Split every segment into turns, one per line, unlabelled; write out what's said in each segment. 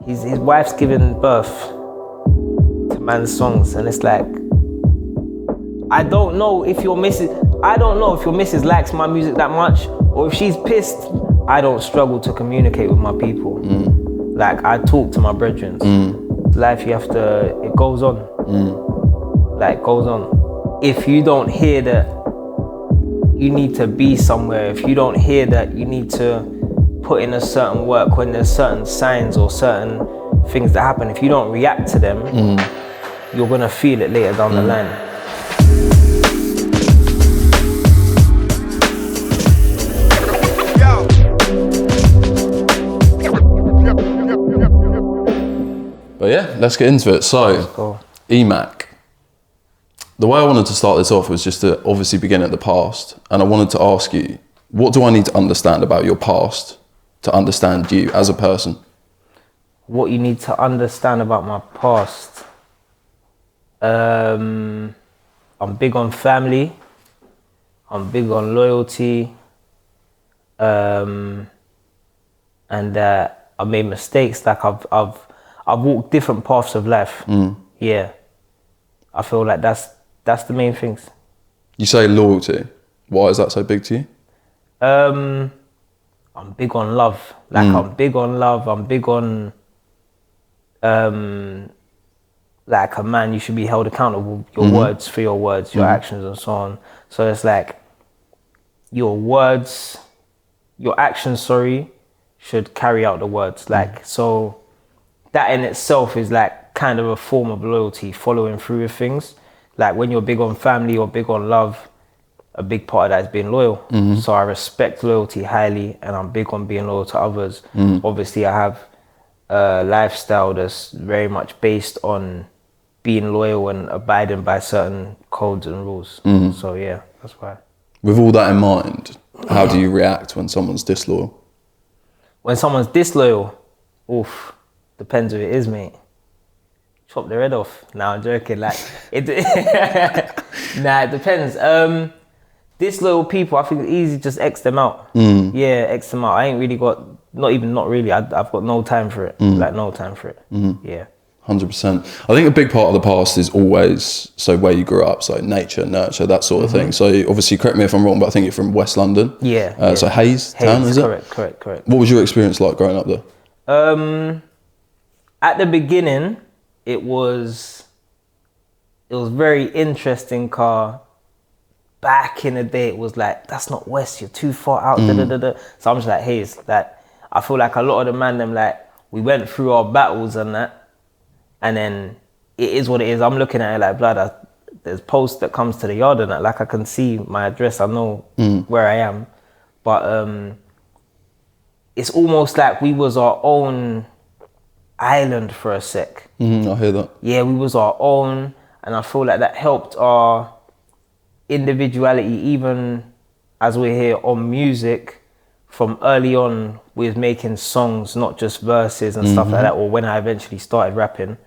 his wife's giving birth to man's songs, and it's like, I don't know if your missus likes my music that much, or if she's pissed. I don't struggle to communicate with my people. Like, I talk to my brethren. Life, it goes on. Like, goes on. If you don't hear that you need to be somewhere, if you don't hear that you need to put in a certain work when there's certain signs or certain things that happen, if you don't react to them, you're gonna feel it later down the line.
But yeah, let's get into it. So, EMAC. The way I wanted to start this off was just to obviously begin at the past. And I wanted to ask you, what do I need to understand about your past to understand you as a person?
What you need to understand about my past? I'm big on family. I'm big on loyalty. And I made mistakes. Like I've walked different paths of life. Yeah. I feel like that's the main things.
You say loyalty. Why is that so big to you?
I'm big on love. Like I'm big on love. I'm big on like a man, you should be held accountable. Your words for your words, your actions and so on. So it's like your words, your actions, should carry out the words. Like, so that in itself is like kind of a form of loyalty, following through with things. Like when you're big on family or big on love, a big part of that is being loyal. So I respect loyalty highly, and I'm big on being loyal to others. Obviously I have a lifestyle that's very much based on being loyal and abiding by certain codes and rules. So yeah, that's why.
With all that in mind, how do you react when someone's disloyal?
When someone's disloyal, depends who it is, mate. Chop their head off. Nah, I'm joking. Like, it depends. Disloyal people, I think it's easy, just X them out. Yeah, X them out. I ain't really got, not really. I've got no time for it. Like, no time for it. Yeah.
100%. I think a big part of the past is always, so where you grew up, so nature, nurture, that sort of thing. So obviously, correct me if I'm wrong, but I think you're from West London.
Yeah.
So Hayes town, is it?
Correct.
What was your experience like growing up there?
At the beginning, it was very interesting, car. Back in the day, it was like, that's not West, you're too far out, So I'm just like, Hayes, like, I feel like a lot of the man, them, like, we went through our battles and that, and then it is what it is. I'm looking at it like, blood, there's post that comes to the yard and that, like, I can see my address, I know where I am. But it's almost like we was our own island for a sec.
I hear that.
Yeah, we was our own, and I feel like that helped our individuality, even as we're here on music. From early on, we was making songs, not just verses and stuff like that, or when I eventually started rapping.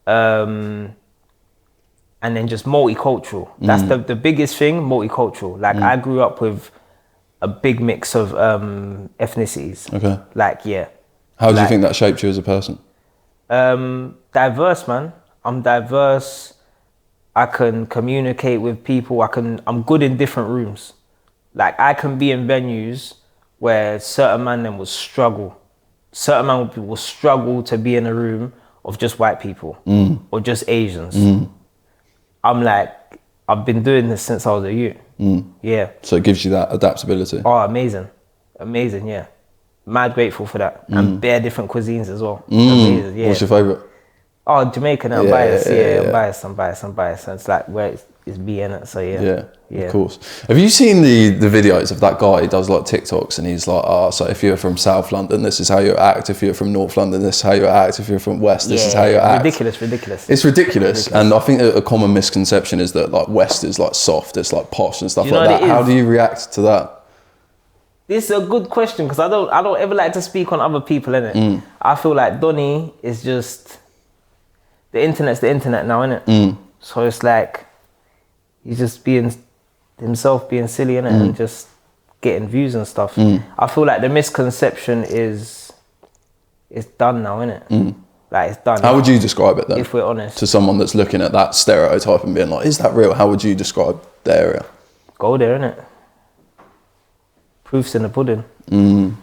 And then just multicultural. That's the biggest thing, multicultural. Like, I grew up with a big mix of ethnicities.
Okay.
Like, yeah.
How do you think that shaped you as a person?
Diverse, man. I'm diverse. I can communicate with people. I'm good in different rooms. Like, I can be in venues where certain man then will struggle. Certain man will struggle to be in a room of just white people or just Asians. I'm like, I've been doing this since I was a youth. Yeah.
So it gives you that adaptability.
Oh, amazing, yeah. Mad grateful for that. And bare different cuisines as well. Amazing, yeah.
What's your favourite?
Oh, Jamaican, I'm biased. I'm biased. And it's like where it's being it. So yeah.
Of course. Have you seen the videos of that guy? He does like TikToks, and he's like, so if you're from South London, this is how you act. If you're from North London, this is how you act. If you're from West, this is how you act.
Ridiculous.
It's ridiculous. And I think a common misconception is that like West is like soft, it's like posh and stuff like that. How do you react to that?
This is a good question, because I don't ever like to speak on other people, innit? I feel like Donny is just, the internet's the internet now, innit? So it's like, he's just being himself, being silly, innit? And just getting views and stuff. I feel like the misconception is it's done now, innit? Like, it's done.
How would you describe it then?
If we're honest.
To someone that's looking at that stereotype and being like, is that real? How would you describe the area?
Go there, innit? Proof's in the pudding. Do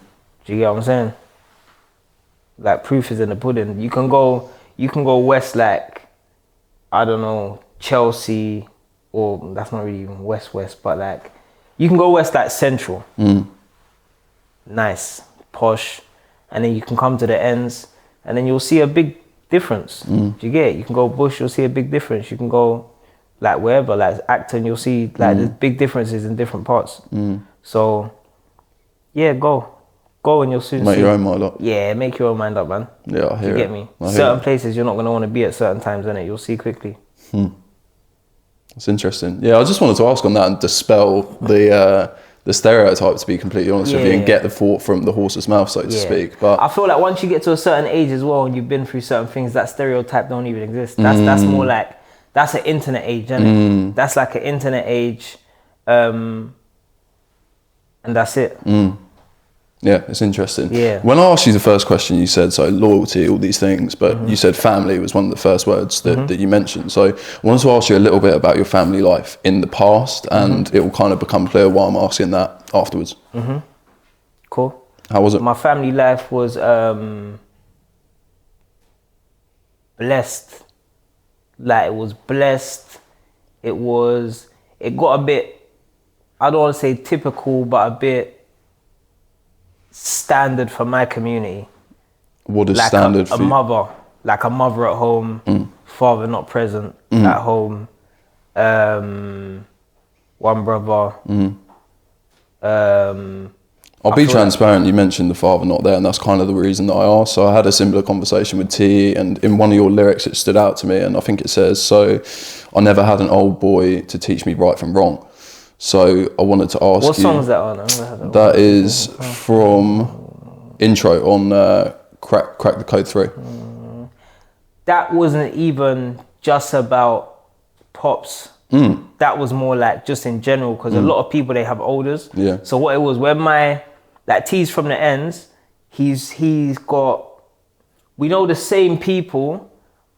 you get what I'm saying? Like, proof is in the pudding. You can go west, like, I don't know, Chelsea, or that's not really even west, but like, you can go west, like Central. Nice, posh. And then you can come to the ends, and then you'll see a big difference. Do you get it? You can go bush, you'll see a big difference. You can go like wherever, like Acton, you'll see like there's big differences in different parts. So yeah, go and you'll soon
Make
see.
your own mind up.
Yeah, make your own mind up, man.
Yeah, I hear
you
it.
get me?
I hear
Certain
it.
places you're not going to want to be at certain times, innit? You'll see quickly.
That's interesting. Yeah, I just wanted to ask on that and dispel the stereotype, to be completely honest with you, and get the thought from the horse's mouth, so to speak. But
I feel like once you get to a certain age as well, and you've been through certain things, that stereotype don't even exist. That's more like, that's an internet age, isn't it? That's like an internet age, and that's it.
yeah, it's interesting.
Yeah.
When I asked you the first question, you said, so loyalty, all these things, but you said family was one of the first words that you mentioned. So I wanted to ask you a little bit about your family life in the past, and it will kind of become clear why I'm asking that afterwards.
Cool.
How was it?
My family life was blessed. Like, it was blessed. It got a bit, I don't want to say typical, but a bit standard for my community.
What is
Like
standard for
a
you?
mother, like a mother at home, father not present at home, one brother.
I'll be transparent. You mentioned the father not there, and that's kind of the reason that I asked. So I had a similar conversation with T, and in one of your lyrics, it stood out to me, and I think it says, "So I never had an old boy to teach me right from wrong." So I wanted to ask
What
you.
song is that on?
That is from Intro on Crack the Code 3.
That wasn't even just about Pops. That was more like just in general, because a lot of people, they have olders.
Yeah.
So what it was, when like T's from the ends, he's got, we know the same people,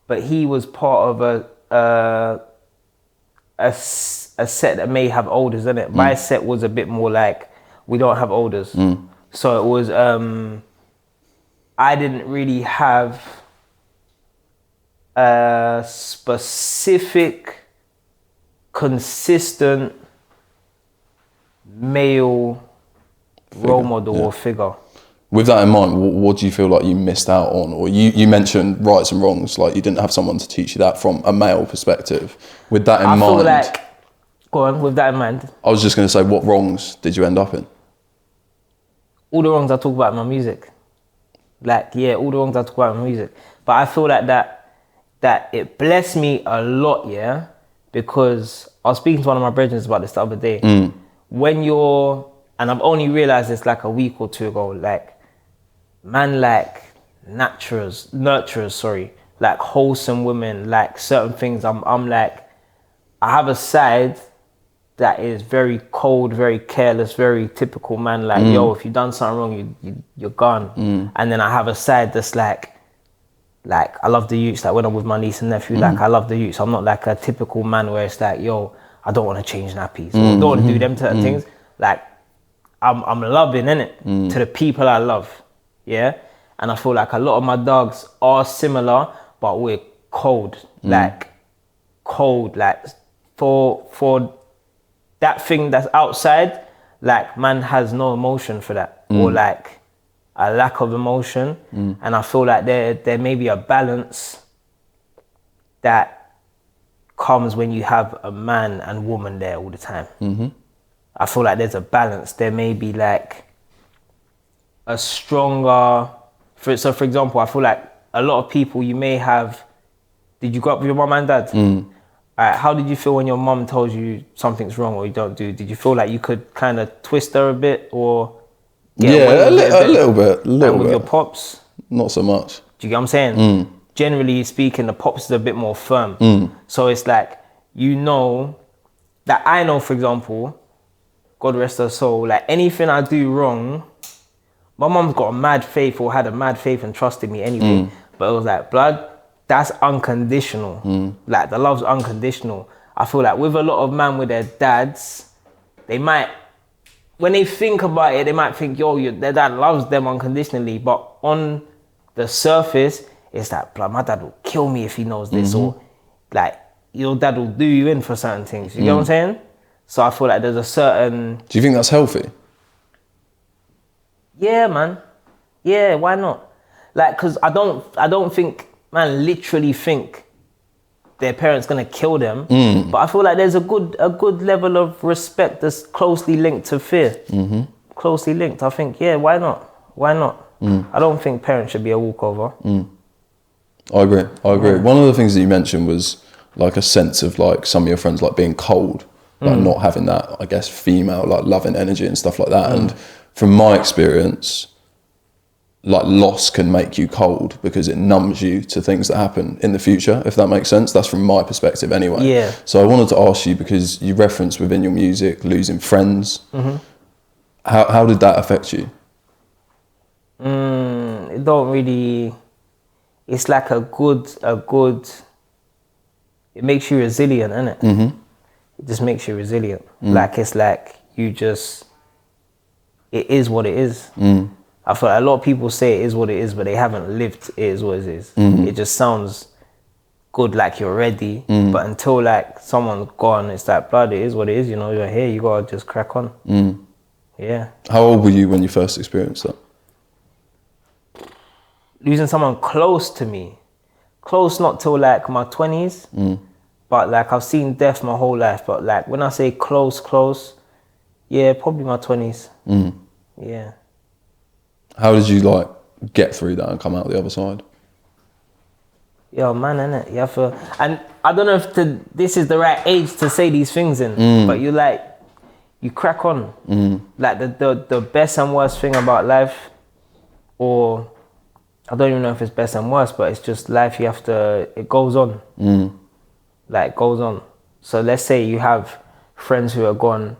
but he was part of a set that may have olders, isn't it? My set was a bit more like, we don't have olders. So it was, I didn't really have a specific, consistent male role model or figure.
With that in mind, what do you feel like you missed out on? Or you mentioned rights and wrongs, like you didn't have someone to teach you that from a male perspective. With that in mind,
I feel like, go on, with that in mind,
I was just going to say, what wrongs did you end up in?
all the wrongs I talk about in my music. Like, yeah, all the wrongs I talk about in my music. But I feel like that it blessed me a lot, yeah, because I was speaking to one of my brethren about this the other day. When you're, and I've only realized this like a week or two ago, like, man, like nurturers, like wholesome women, like certain things, I'm like, I have a side that is very cold, very careless, very typical man, like, yo, if you've done something wrong, you're gone. And then I have a side that's like I love the youths, like when I'm with my niece and nephew, like I love the youths. I'm not like a typical man where it's like, yo, I don't want to change nappies, or don't want to do them certain things. Like, I'm loving, innit, to the people I love, yeah? And I feel like a lot of my dogs are similar, but we're cold, like for that thing that's outside, like, man has no emotion for that, or like a lack of emotion. And I feel like there may be a balance that comes when you have a man and woman there all the time. I feel like there's a balance. There may be like a stronger, for example, I feel like a lot of people, you may have, did you grow up with your mom and dad? How did you feel when your mom told you something's wrong or you don't do? Did you feel like you could kind of twist her a bit, or get away with it
a little bit.
And with your pops,
not so much.
do you get what I'm saying? Generally speaking, the pops is a bit more firm. So it's like, you know, that I know, for example, God rest her soul, like anything I do wrong, my mum's got a mad faith or had a mad faith and trusted me anyway. But it was like, blood, that's unconditional. Like the love's unconditional. I feel like with a lot of men with their dads, they might, when they think about it, they might think, yo, their dad loves them unconditionally. But on the surface, it's like, blood, my dad will kill me if he knows this. Or like, your dad will do you in for certain things. You get what I'm saying? So I feel like there's a certain...
Do you think that's healthy?
Yeah, man. Yeah, why not? Like, cause I don't think, man, literally think their parents gonna kill them. But I feel like there's a good level of respect that's closely linked to fear. Closely linked. I think, yeah, why not? Why not? I don't think parents should be a walkover.
I agree. One of the things that you mentioned was like a sense of like some of your friends like being cold, like not having that, I guess, female like loving energy and stuff like that. And from my experience, like loss can make you cold because it numbs you to things that happen in the future, if that makes sense. That's from my perspective anyway.
Yeah.
So I wanted to ask you, because you referenced within your music losing friends. How did that affect you?
It don't really, it's like a good, it makes you resilient, innit? It just makes you resilient. Like, it's like you just, it is what it is. I feel like a lot of people say it is what it is, but they haven't lived it is what it is. It just sounds good, like you're ready, but until like someone's gone, it's like, blood, it is what it is, you know, you're here, you gotta just crack on. Yeah.
How old were you when you first experienced that?
Losing someone close to me. Close not till like my 20s, but like I've seen death my whole life, but like when I say close, yeah, probably my 20s. Yeah.
How did you like get through that and come out the other side?
Yo, man, innit? You have to, and I don't know if this is the right age to say these things in, but you crack on. Like the best and worst thing about life, or I don't even know if it's best and worst, but it's just life. You have to, it goes on. Like, it goes on. So let's say you have friends who are gone.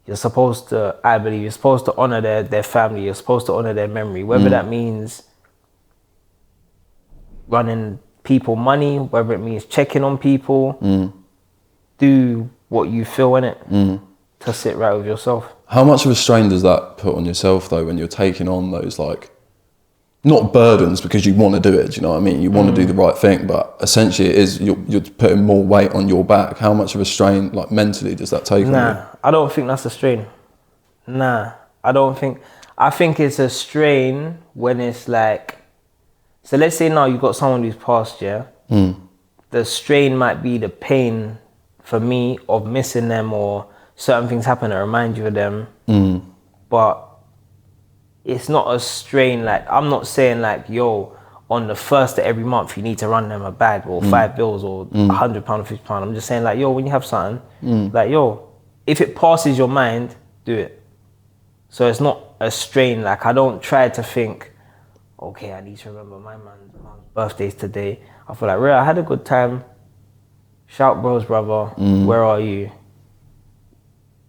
You're supposed to, I believe, you're supposed to honor their family. You're supposed to honor their memory. Whether that means running people money, whether it means checking on people, do what you feel in it to sit right with yourself.
How much of a strain does that put on yourself though, when you're taking on those like, not burdens because you want to do it, do you know what I mean? You want to do the right thing, but essentially it is, you're putting more weight on your back. How much of a strain, like mentally, does that take on you?
I don't think that's a strain. I think it's a strain when it's like, so let's say now you've got someone who's passed, yeah? The strain might be the pain for me of missing them, or certain things happen that remind you of them. But it's not a strain, like, I'm not saying like, yo, on the first of every month, you need to run them a bag or 5 bills or £100 or £50. I'm just saying like, yo, when you have something, like, yo, if it passes your mind, do it. So it's not a strain. Like, I don't try to think, okay, I need to remember my man's birthday's today. I feel like, real, I had a good time. Shout bros, brother. Where are you?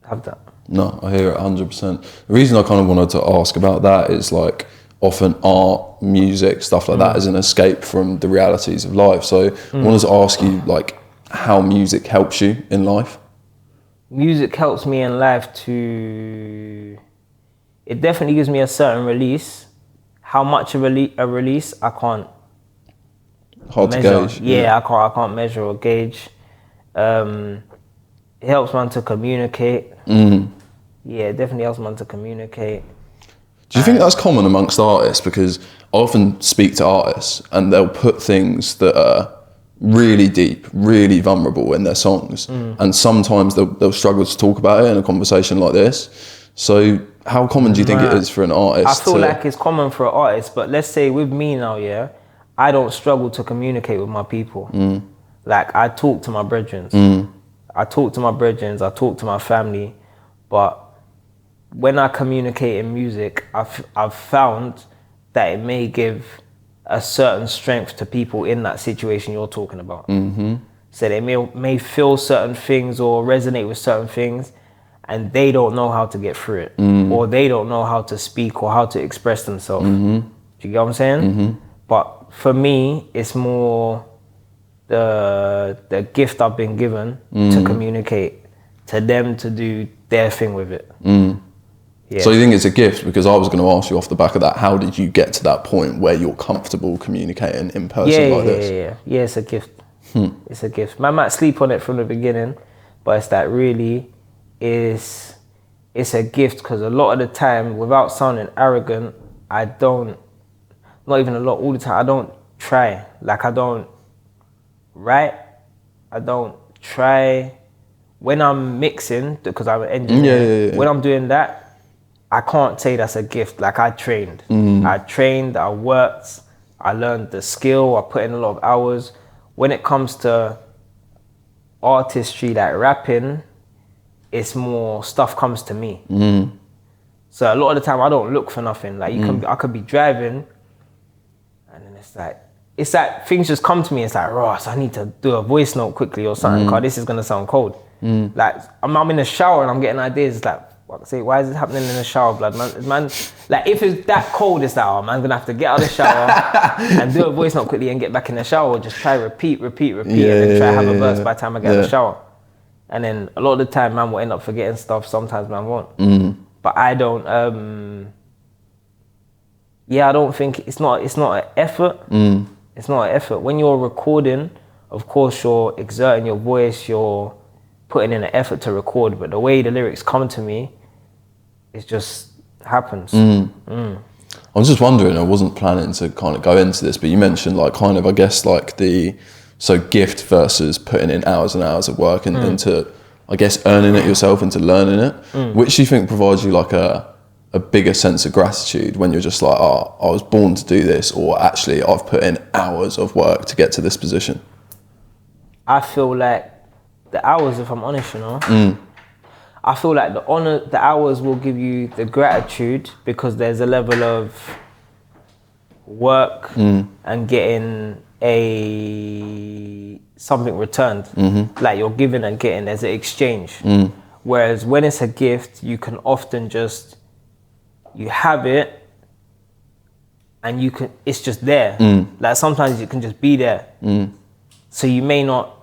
Have that.
No, I hear it 100%. The reason I kind of wanted to ask about that is like, often art, music, stuff like that is an escape from the realities of life. So I wanted to ask you like how music helps you in life.
Music helps me in life it definitely gives me a certain release. How much a release, I can't
Hard
measure.
to gauge.
Yeah, I can't measure or gauge. It helps man to communicate. Yeah, it definitely helps man to communicate.
Do you think that's common amongst artists? Because I often speak to artists and they'll put things that are really deep, really vulnerable in their songs. And sometimes they'll struggle to talk about it in a conversation like this. So how common do you think it is for an artist?
I feel like it's common for an artist, but let's say with me now, yeah, I don't struggle to communicate with my people. Like, I talk to my brethren. I talk to my family, but when I communicate in music, I've found that it may give a certain strength to people in that situation you're talking about. So they may feel certain things or resonate with certain things, and they don't know how to get through it, or they don't know how to speak or how to express themselves. Do you get what I'm saying? But for me, it's more the gift I've been given to communicate, to them to do their thing with it. Yeah.
So you think it's a gift? Because I was going to ask you off the back of that, how did you get to that point where you're comfortable communicating in person like this?
Yeah, it's a gift. It's a gift. Man might sleep on it from the beginning, but it's that really it's a gift, because a lot of the time, without sounding arrogant, I don't, not even a lot, all the time, I don't try. Like, I don't write, I don't try. When I'm mixing, because I'm an engineer, when I'm doing that, I can't say that's a gift. Like, I trained. I worked, I learned the skill, I put in a lot of hours. When it comes to artistry, like rapping, it's more stuff comes to me. So a lot of the time I don't look for nothing. Like, I could be driving, and then it's like things just come to me. It's like, Ross, I need to do a voice note quickly or something, because this is gonna sound cold. Like, I'm in the shower and I'm getting ideas. It's like, why is it happening in the shower, blood? Man, like, if it's that cold, it's like, oh, man's gonna have to get out of the shower and do a voice note quickly and get back in the shower, or just try repeat, and then try have a verse by the time I get out of the shower. And then a lot of the time, man will end up forgetting stuff. Sometimes man won't. But I don't. I don't think it's not an effort. It's not an effort. When you're recording, of course, you're exerting your voice. You're putting in an effort to record. But the way the lyrics come to me, it just happens. I
was just wondering, I wasn't planning to kind of go into this, but you mentioned like kind of, I guess, like so gift versus putting in hours and hours of work and into, I guess, earning it yourself, into learning it. Which do you think provides you like a bigger sense of gratitude, when you're just like, oh, I was born to do this, or actually I've put in hours of work to get to this position?
I feel like the hours, if I'm honest, you know, I feel like the hours will give you the gratitude, because there's a level of work and getting something returned. Like, you're giving and getting, there's an exchange. Whereas when it's a gift, you can often just, you have it and it's just there. Like, sometimes it can just be there. So you may not,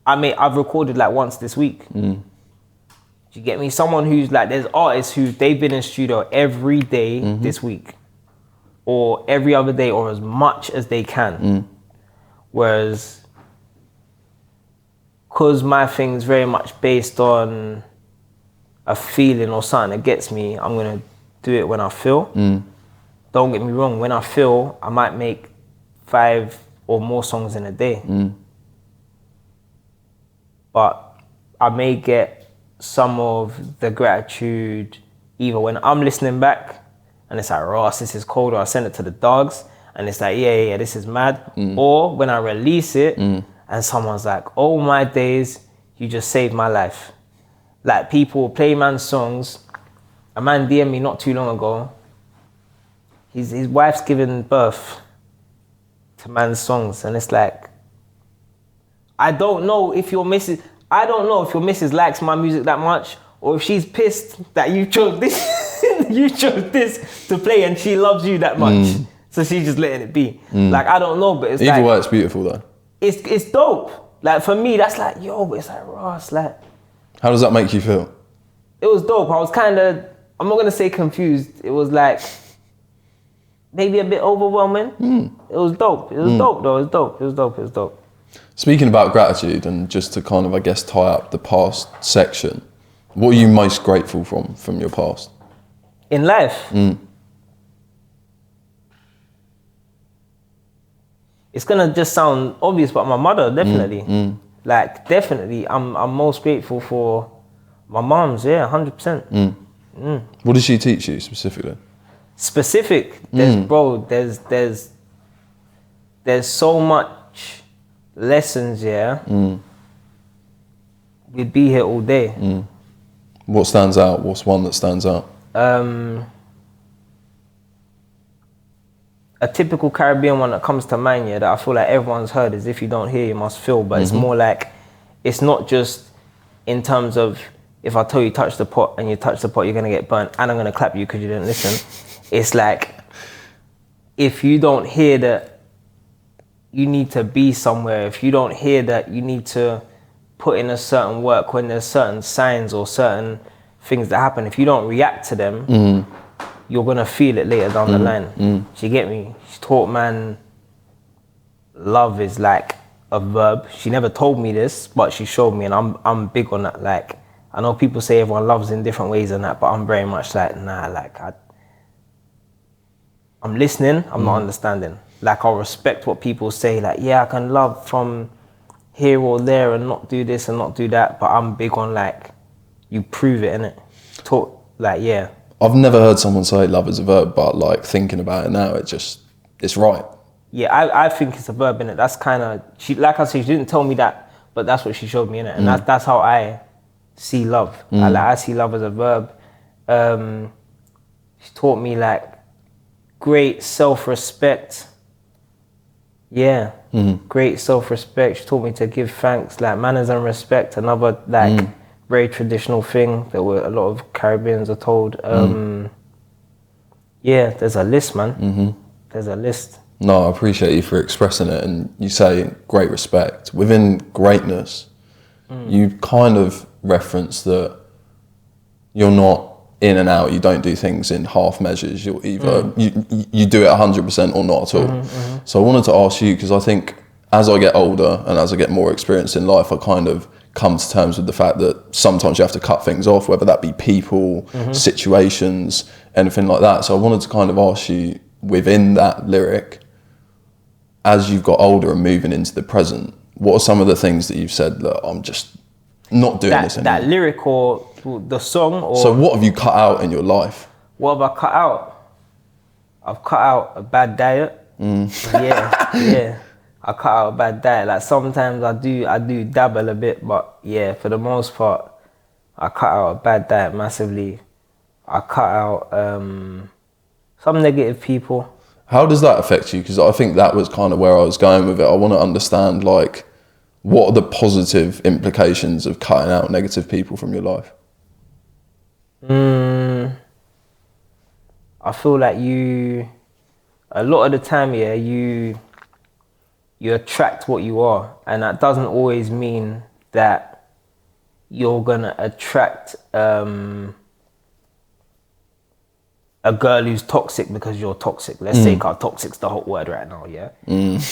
I've recorded like once this week. Do you get me? Someone who's like, there's artists who they've been in studio every day this week, or every other day, or as much as they can. Whereas, because my thing's very much based on a feeling or something that gets me, I'm gonna do it when I feel. Don't get me wrong, when I feel, I might make 5 or more songs in a day. But I may get some of the gratitude either when I'm listening back and it's like, Ross, this is cold, or I send it to the dogs and it's like, yeah, this is mad. Or when I release it and someone's like, oh my days, you just saved my life. Like, people play man's songs. A man DM'd me not too long ago. His wife's giving birth to man's songs, and it's like, I don't know if your missus likes my music that much, or if she's pissed that you chose this to play and she loves you that much. So she's just letting it be. Like, I don't know, but it's
either
like,
way, it's beautiful though.
It's dope. Like, for me, that's like, yo, but it's like, Ross, like. How
does that make you feel?
It was dope. I was kind of, I'm not gonna say confused. It was like, maybe a bit overwhelming. It was dope. It was dope though. It was dope.
Speaking about gratitude, and just to kind of, I guess, tie up the past section, what are you most grateful from your past?
In life? It's gonna just sound obvious, but my mother, definitely. Like, definitely, I'm most grateful for my mom's, 100%.
What did she teach you specifically?
There's so much lessons, we'd be here all day.
What stands out? What's one that stands out?
A typical Caribbean one that comes to mind, that I feel like everyone's heard, is if you don't hear, you must feel. But it's more like, it's not just in terms of if I tell you touch the pot and you touch the pot, you're gonna get burnt, and I'm gonna clap you because you didn't listen. It's like, if you don't hear that you need to be somewhere, if you don't hear that you need to put in a certain work when there's certain signs or certain things that happen, if you don't react to them, you're gonna feel it later down the line. Do you get me? She taught man love is like a verb. She never told me this, but she showed me, and I'm big on that. Like, I know people say everyone loves in different ways and that, but I'm very much like, nah, like I'm listening, I'm not understanding. Like, I'll respect what people say, like, yeah, I can love from here or there and not do this and not do that, but I'm big on like, you prove it, innit? Talk, like, yeah.
I've never heard someone say love is a verb, but like thinking about it now, it's right.
Yeah, I think it's a verb, innit? That's kind of, she, like I said, she didn't tell me that, but that's what she showed me, innit? And that's how I see love. I see love as a verb. She taught me like great self-respect. Yeah, great self-respect. She taught me to give thanks, like manners and respect. Another like very traditional thing that a lot of Caribbeans are told. Yeah, there's a list, man. There's a list.
No, I appreciate you for expressing it, and you say great respect. Within greatness, you kind of reference that you're not in and out, you don't do things in half measures, you're either, you do it 100% or not at all. So I wanted to ask you, because I think as I get older and as I get more experience in life, I kind of come to terms with the fact that sometimes you have to cut things off, whether that be people, situations, anything like that. So I wanted to kind of ask you, within that lyric, as you've got older and moving into the present, what are some of the things that you've said that I'm just not doing this anymore?
That lyric or the song? Or
so what have you cut out in your life?
What have I cut out? I've cut out a bad diet. Yeah. I cut out a bad diet. Like sometimes I do dabble a bit, but yeah, for the most part, I cut out a bad diet massively. I cut out some negative people.
How does that affect you? Because I think that was kind of where I was going with it. I want to understand, like, what are the positive implications of cutting out negative people from your life?
I feel like a lot of the time, yeah, you attract what you are, and that doesn't always mean that you're gonna attract a girl who's toxic because you're toxic. Let's say, cause toxic's the hot word right now, yeah?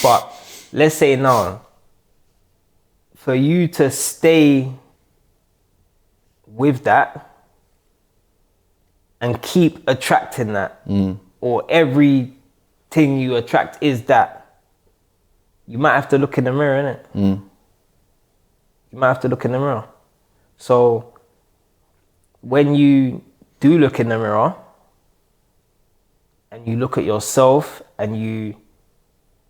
But let's say now, for you to stay with that and keep attracting that, or everything you attract is that, you might have to look in the mirror, innit? You might have to look in the mirror. So when you do look in the mirror and you look at yourself and you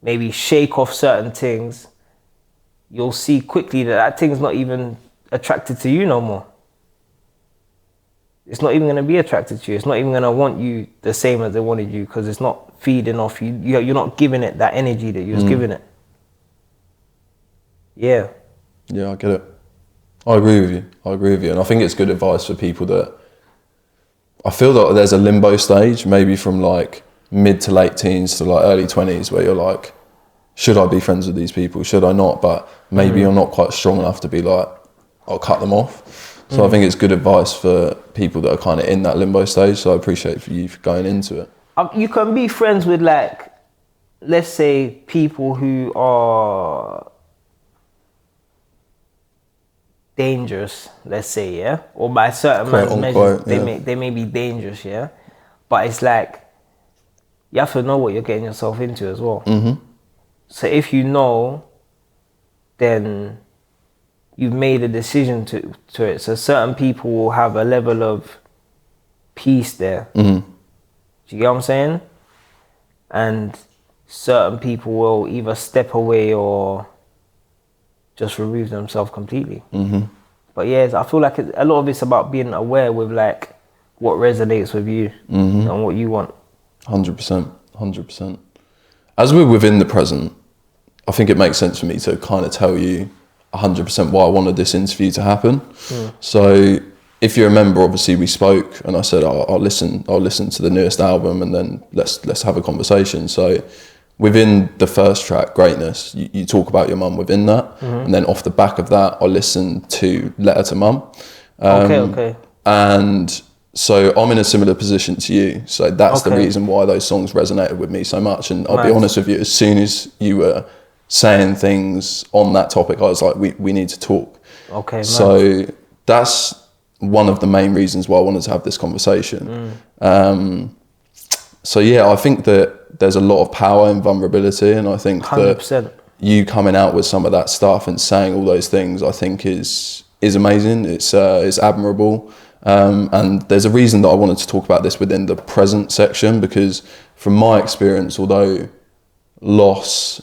maybe shake off certain things, you'll see quickly that thing's not even attracted to you no more. It's not even going to be attracted to you. It's not even going to want you the same as they wanted you, because it's not feeding off you. You're not giving it that energy that you was giving it. Yeah.
Yeah, I get it. I agree with you. And I think it's good advice for people that, I feel that there's a limbo stage, maybe from like mid to late teens to like early 20s, where you're like, should I be friends with these people? Should I not? But maybe you're not quite strong enough to be like, I'll cut them off. So I think it's good advice for people that are kind of in that limbo stage. So I appreciate you for going into it.
You can be friends with, like, let's say people who are dangerous, let's say, yeah? Or by certain man's measures, they may be dangerous, yeah? But it's like, you have to know what you're getting yourself into as well. So if you know, then you've made a decision to it. So certain people will have a level of peace there. Do you get what I'm saying? And certain people will either step away or just remove themselves completely. But yeah, I feel like a lot of it's about being aware with like what resonates with you and what you want.
100%. As we're within the present, I think it makes sense for me to kind of tell you 100% why I wanted this interview to happen. So if you remember, obviously we spoke, and I said I'll listen to the newest album, and then let's have a conversation. So within the first track, Greatness, you talk about your mum within that, and then off the back of that, I listened to Letter to Mum.
Okay.
And so I'm in a similar position to you. So that's the reason why those songs resonated with me so much. And I'll be honest with you, as soon as you were saying things on that topic, I was like, we need to talk.
Okay.
So that's one of the main reasons why I wanted to have this conversation. So yeah, I think that there's a lot of power in vulnerability, and I think
100%.
that you coming out with some of that stuff and saying all those things, I think is amazing. It's admirable. And there's a reason that I wanted to talk about this within the present section, because from my experience, although loss,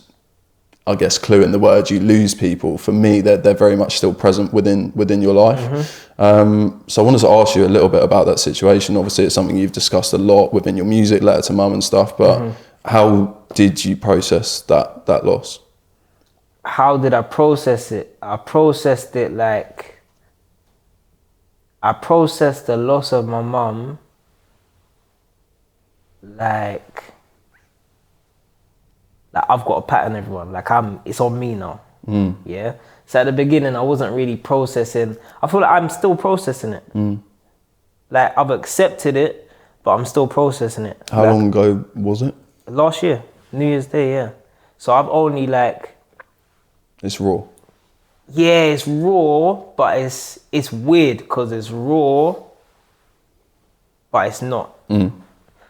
I guess, clue in the word, you lose people, for me, they're very much still present within your life. So I wanted to ask you a little bit about that situation. Obviously, it's something you've discussed a lot within your music, Letter to Mum and stuff, but how did you process that loss?
How did I process it? I processed the loss of my mum like I've got a pattern, everyone. It's on me now. Yeah. So at the beginning, I wasn't really processing. I feel like I'm still processing it. Like I've accepted it, but I'm still processing it.
How long ago was it?
Last year, New Year's Day, yeah. So I've only
It's raw.
yeah, it's raw, but it's weird because it's raw, but it's not.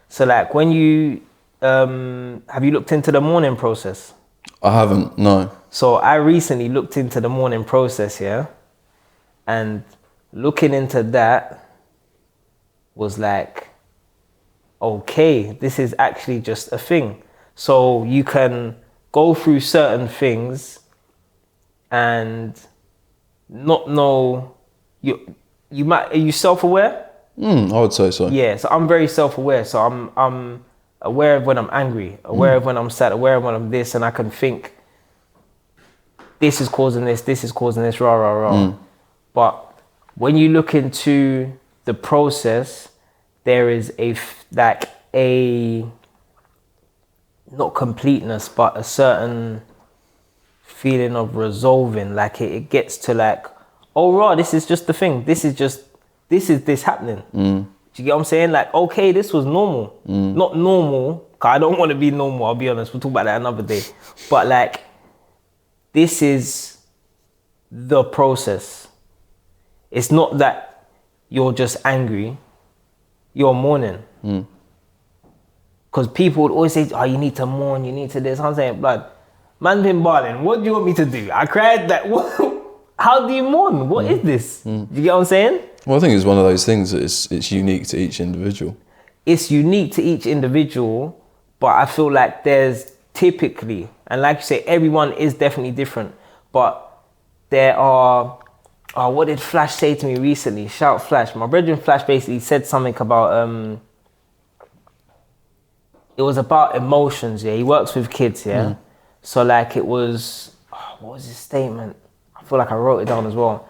So when you have you looked into the mourning process?
I haven't, no.
So I recently looked into the mourning process, yeah, and looking into that was okay, this is actually just a thing. So you can go through certain things and not know you might. Are you self-aware?
I would say so.
Yeah, so I'm very self-aware. So I'm aware of when I'm angry, aware of when I'm sad, aware of when I'm this, and I can think this is causing this, rah rah rah. But when you look into the process, there is a not completeness, but a certain feeling of resolving. It gets to oh rah, this is just the thing. This is this happening. Do you get what I'm saying? Okay, this was normal. Not normal, cause I don't want to be normal, I'll be honest. We'll talk about that another day. But this is the process. It's not that you're just angry, you're mourning. Because people would always say, oh, you need to mourn, you need to this. I'm saying, man's been balling. What do you want me to do? I cried how do you mourn? What is this? Do you get what I'm saying?
Well, I think it's one of those things that it's unique to each individual. It's
unique to each individual, but I feel like there's typically, and like you say, everyone is definitely different, but there are, what did Flash say to me recently? Shout Flash. My brethren Flash basically said something about, it was about emotions, yeah? He works with kids, yeah? So it was, what was his statement? I feel like I wrote it down as well.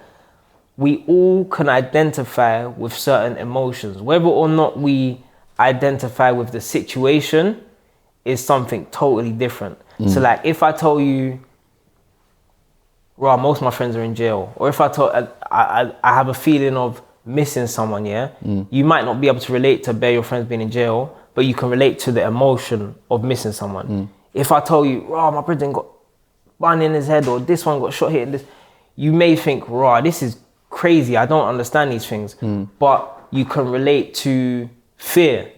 We all can identify with certain emotions. Whether or not we identify with the situation is something totally different. So if I told you, most of my friends are in jail, or if I have a feeling of missing someone, yeah, you might not be able to relate to your friends being in jail, but you can relate to the emotion of missing someone. If I told you, my brother got bun in his head, or this one got shot here, and this, you may think, this is crazy, I don't understand these things. But you can relate to fear,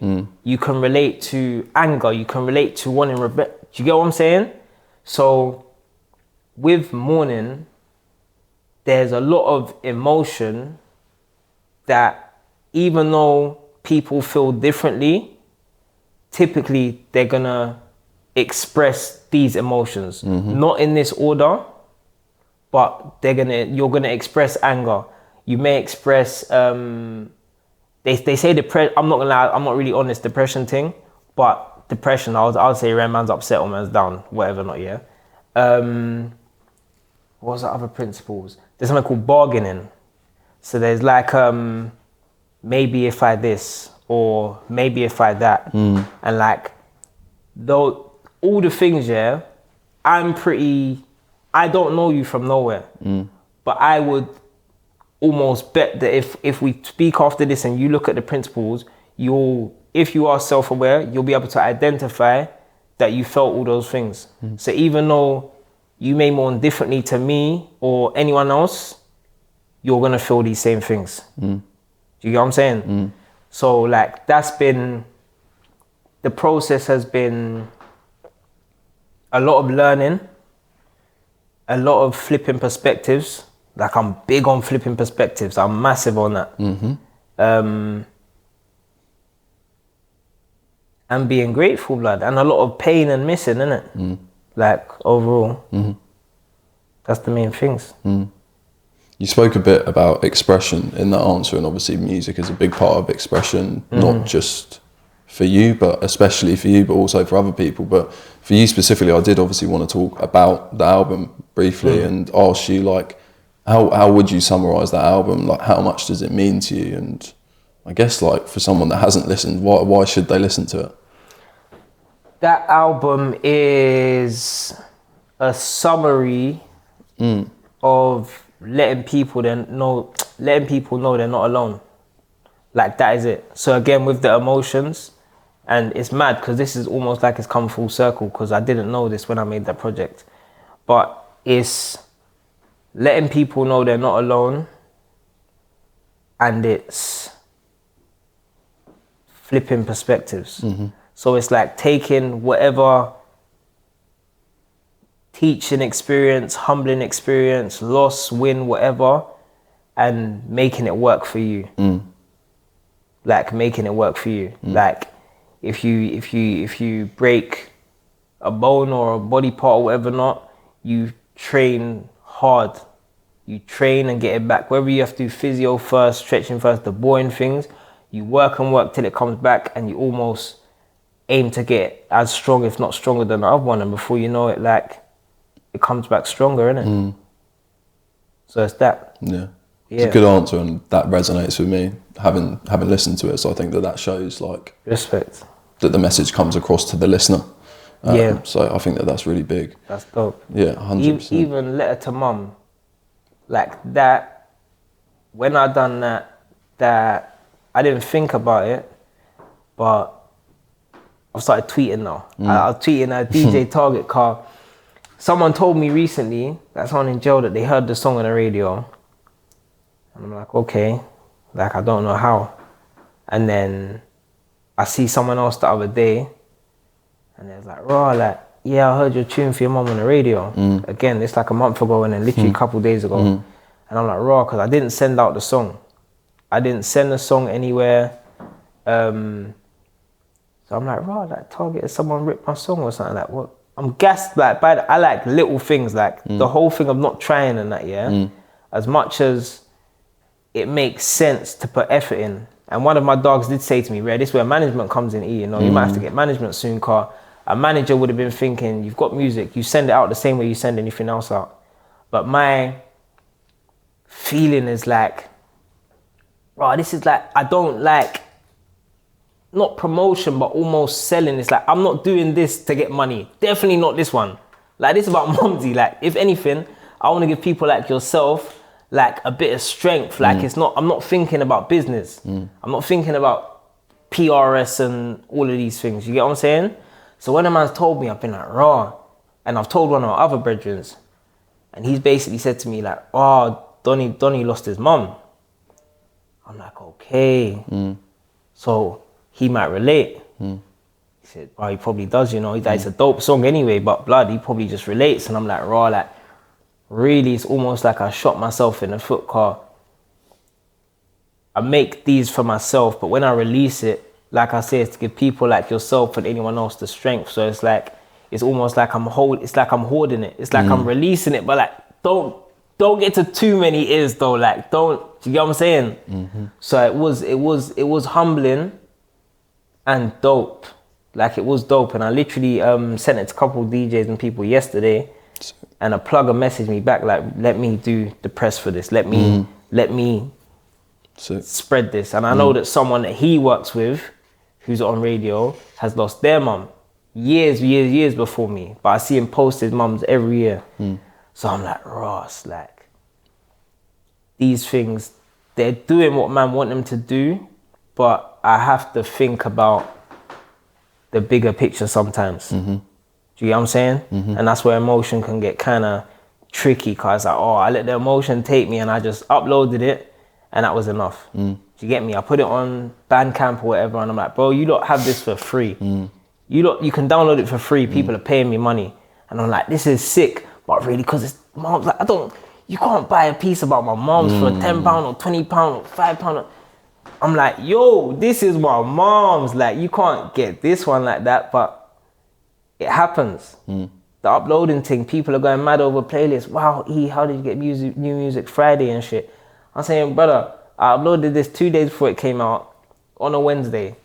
you can relate to anger, you can relate to wanting revenge. Do you get what I'm saying? So with mourning, there's a lot of emotion that even though people feel differently, typically they're gonna express these emotions, not in this order, but you're gonna express anger. You may express, they say depression. I'm not gonna lie, I'm not really on this depression thing, but depression, I'll say when man's upset or man's down, whatever, not, yeah. What was the other principles? There's something called bargaining. So there's like maybe if I this or maybe if I that, and like though all the things, yeah, I don't know you from nowhere, but I would almost bet that if we speak after this and you look at the principles, if you are self-aware, you'll be able to identify that you felt all those things. So even though you may mourn differently to me or anyone else, you're gonna feel these same things. Do you get what I'm saying? So like the process has been a lot of learning, a lot of flipping perspectives. Like I'm big on flipping perspectives. I'm massive on that. And being grateful, blood, and a lot of pain and missing, innit? Like overall, that's the main things.
You spoke a bit about expression in that answer, and obviously music is a big part of expression, not just for you, but especially for you, but also for other people. But for you specifically, I did obviously want to talk about the album briefly and ask you, like, how would you summarize that album? Like, how much does it mean to you? And I guess, like, for someone that hasn't listened, why should they listen to it?
That album is a summary of letting people know they're not alone. Like, that is it. So again, with the emotions, and it's mad because this is almost like it's come full circle because I didn't know this when I made that project. But it's letting people know they're not alone, and it's flipping perspectives. So it's like taking whatever teaching experience, humbling experience, loss, win, whatever, and making it work for you. Like making it work for you. Like if you break a bone or a body part or whatever not, you train hard. You train and get it back. Whether you have to do physio first, stretching first, the boring things, you work and work till it comes back, and you almost aim to get as strong, if not stronger than the other one. And before you know it, like, it comes back stronger, innit? So it's that.
Yeah. It's a good answer, and that resonates with me, having listened to it. So I think that shows, like,
respect,
that the message comes across to the listener. So I think that's really big.
That's dope.
Yeah, 100%.
Even Letter to Mum, like that, when I done that I didn't think about it, but I've started tweeting now. I was tweeting a DJ Target car. Someone told me recently, that someone in jail, that they heard the song on the radio. And I'm like, okay, like, I don't know how. And then I see someone else the other day, and they're like, raw, like, yeah, I heard your tune for your mum on the radio. Again, it's like a month ago, and then literally a couple days ago. And I'm like, raw, because I didn't send out the song. I didn't send the song anywhere. So I'm like, raw, like, Target, has someone ripped my song or something? Like, what? I'm gassed, like, I like little things, like the whole thing of not trying and that, yeah? As much as it makes sense to put effort in. And one of my dogs did say to me, Ray, this is where management comes in, you know, you might have to get management soon, car. A manager would have been thinking, you've got music, you send it out the same way you send anything else out. But my feeling is like, bro, this is like, I don't like, not promotion, but almost selling. It's like, I'm not doing this to get money. Definitely not this one. Like, this is about Mumsy. Like, if anything, I want to give people like yourself, like, a bit of strength. Like, I'm not thinking about business. I'm not thinking about PRS and all of these things. You get what I'm saying? So when a man's told me, I've been like, raw. And I've told one of our other brethren, and he's basically said to me, like, oh, Donnie lost his mum. I'm like, okay. So he might relate. He said, oh, he probably does, you know. It's a dope song anyway, but blood, he probably just relates. And I'm like, raw, like, really, it's almost like I shot myself in the foot, car. I make these for myself, but when I release it, like I say, it's to give people like yourself and anyone else the strength. So it's like, it's almost like I'm holding it. It's like I'm releasing it, but like, don't get to too many ears though. Like, don't, you get what I'm saying? So it was humbling and dope. Like, it was dope. And I literally sent it to a couple of DJs and people yesterday, and a plugger messaged me back like, let me do the press for this. Let me spread this. And I know that someone that he works with, who's on radio, has lost their mum years before me. But I see him post his mums every year. So I'm like, Ross, like, these things, they're doing what man want them to do, but I have to think about the bigger picture sometimes. Do you get what I'm saying? And that's where emotion can get kind of tricky, because like, oh, I let the emotion take me and I just uploaded it and that was enough. Do you get me? I put it on Bandcamp or whatever and I'm like, bro, you don't have this for free. You can download it for free. People are paying me money. And I'm like, this is sick, but really, because it's mom's, like, you can't buy a piece about my mom's for £10 or £20 or £5. I'm like, yo, this is my mom's. Like, you can't get this one like that, but it happens. The uploading thing, people are going mad over playlists. Wow, how did you get new music Friday and shit? I'm saying, brother, I uploaded this 2 days before it came out on a Wednesday.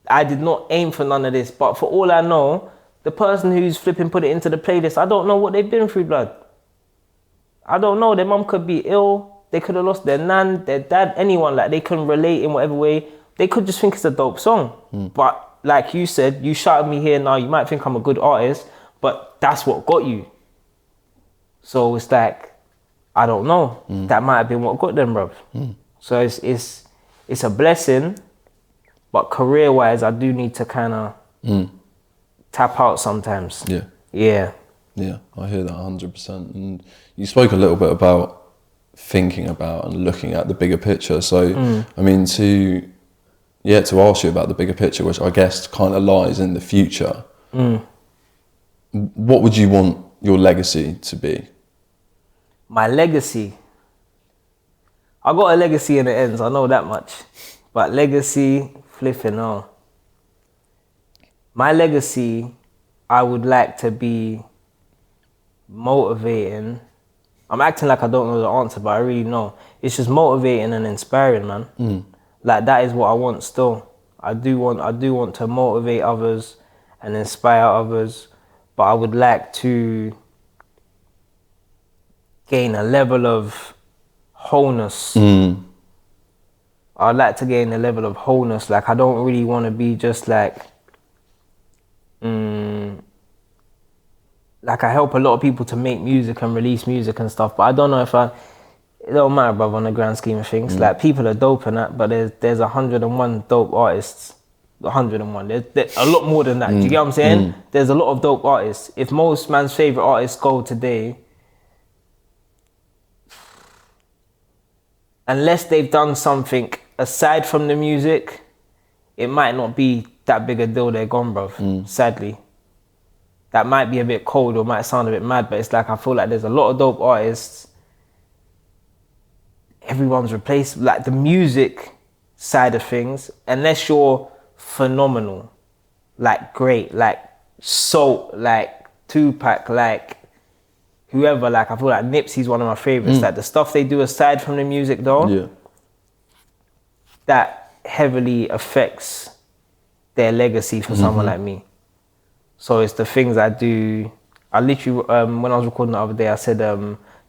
I did not aim for none of this, but for all I know, the person who's flipping put it into the playlist, I don't know what they've been through, blood. I don't know. Their mum could be ill. They could have lost their nan, their dad, anyone. Like, they can relate in whatever way. They could just think it's a dope song. But like you said, you shouted me here now, you might think I'm a good artist, but that's what got you. So it's like, I don't know. That might have been what got them, bruv. So it's a blessing, but career-wise, I do need to kind of tap out sometimes. Yeah,
I hear that 100%. And you spoke a little bit about thinking about and looking at the bigger picture. So, I mean, to ask you about the bigger picture, which I guess kind of lies in the future, what would you want your legacy to be?
My legacy? I got a legacy in the ends, I know that much. But legacy, flipping on. My legacy, I would like to be motivating. I'm acting like I don't know the answer, but I really know. It's just motivating and inspiring, man. Like, that is what I want still. I do want to motivate others and inspire others, but I would like to gain a level of wholeness. I'd like to gain a level of wholeness. Like, I don't really want to be just like, like, I help a lot of people to make music and release music and stuff, but I don't know if it don't matter, bruv, on the grand scheme of things. Like, people are dope and that, but there's 101 dope artists. 101. There's a lot more than that. Do you get what I'm saying? There's a lot of dope artists. If most man's favorite artists go today, unless they've done something aside from the music, it might not be that big a deal. They're gone, bruv. Sadly. That might be a bit cold or might sound a bit mad, but it's like, I feel like there's a lot of dope artists. Everyone's replaced, like, the music side of things, unless you're phenomenal, like, great, like Salt, like Tupac, like whoever, like, I feel like Nipsey's one of my favorites. Like, the stuff they do aside from the music though, that heavily affects their legacy for someone like me. So it's the things I do. I literally, when I was recording the other day, I said,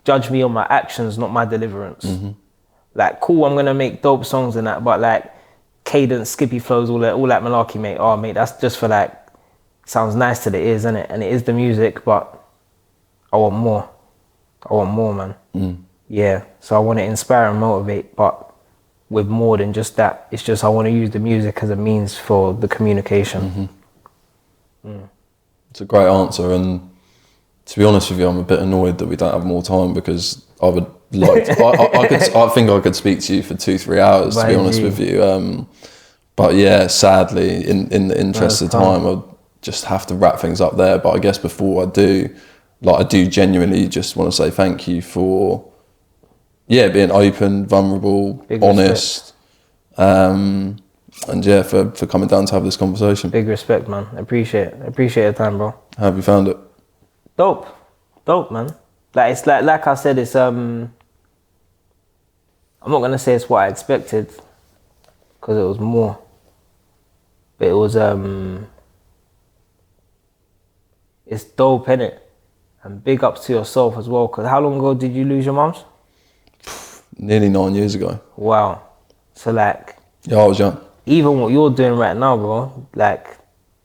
judge me on my actions, not my deliverance. Like, cool, I'm gonna make dope songs and that, but like, cadence, skippy flows, all that malarkey, mate. Oh, mate, that's just for like, sounds nice to the ears, innit? And it is the music, but I want more. I want more, man. Yeah, so I want to inspire and motivate, but with more than just that. It's just, I want to use the music as a means for the communication.
It's a great answer, and to be honest with you, I'm a bit annoyed that we don't have more time, because I would like to, I think I could speak to you for 2-3 hours, to be honest with you. But yeah, sadly, in the interest of time, I'll just have to wrap things up there. But I guess before I do, like, I do genuinely just want to say thank you for, being open, vulnerable, big honest, and for coming down to have this conversation. Big respect, man. Appreciate your time, bro. How have you found it? Dope, man. Like, it's like I said, it's I'm not gonna say it's what I expected, because it was more, but it was it's dope, innit? And big ups to yourself as well, because how long ago did you lose your mums? nearly 9 years ago.
Wow. So like,
Yeah, I was young.
even what you're doing right now, bro, like,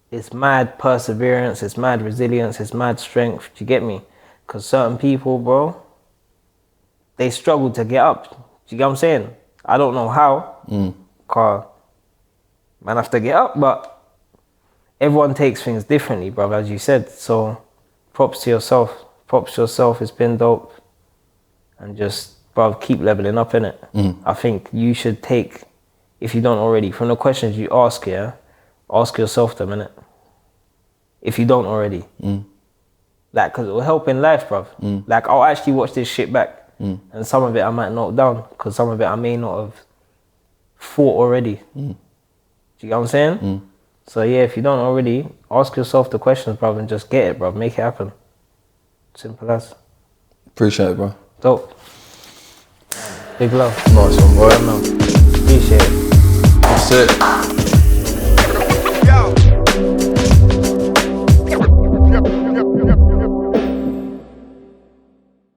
it's mad perseverance, it's mad resilience, it's mad strength. Do you get me? Because certain people, bro, they struggle to get up. Do you get what I'm saying? I don't know how, cause man have to get up, but everyone takes things differently, bro, as you said. So props to yourself. Props to yourself. It's been dope. And just, bro, keep leveling up, innit? I think you should take, if you don't already, from the questions you ask, yeah, ask yourself them, innit? If you don't already. Like, because it will help in life, bruv. Like, I'll actually watch this shit back. And some of it I might note down, because some of it I may not have thought already. Do you get what I'm saying? So yeah, if you don't already, ask yourself the questions, bruv, and just get it, bruv. Make it happen. Simple as.
Appreciate it, bro.
Dope. Big love.
Nice one, bro.
Appreciate it.
That's it.